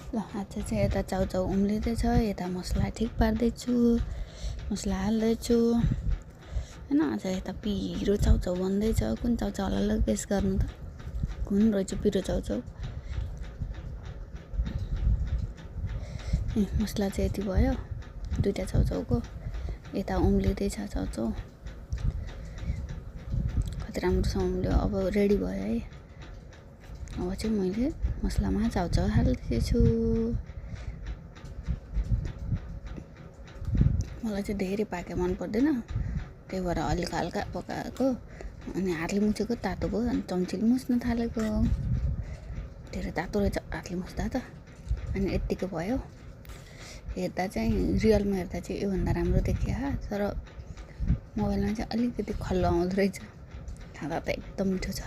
ल आज चाहिँ यता चाउचाउ उम्लिँदैछ, यता मसला ठिक पार्दैछु, मसला हाल्दैछु हैन। आज यता पिरो चाउचाउ बन्दैछ। कुन चाउचाउ होला गेस गर्नु त, कुन रहेछ पिरो चाउचाउ। मसला चाहिँ यति भयो दुईटा चाउचाउको। यता उम्लिँदैछ चाउचाउ, कति राम्रोसँग उम्ल्यो। अब रेडी भयो है। अब चाहिँ मैले मसलामा चाउचाउ हाल्दैछु। मलाई चाहिँ धेरै पाके मन पर्दैन, त्यही भएर हल्का हल्का पकाएको। अनि हातले मुछेको तातो भयो, अनि चम्चीले मुछ्न थालेको। धेरै तातो रहेछ हातले मुछ्दा त। अनि यत्तिको भयो। हेर्दा चाहिँ रियलमा हेर्दा चाहिँ योभन्दा राम्रो देखिया, तर मोबाइलमा चाहिँ अलिकति खल्लो आउँदो रहेछ। खाँदा त एकदम मिठो छ।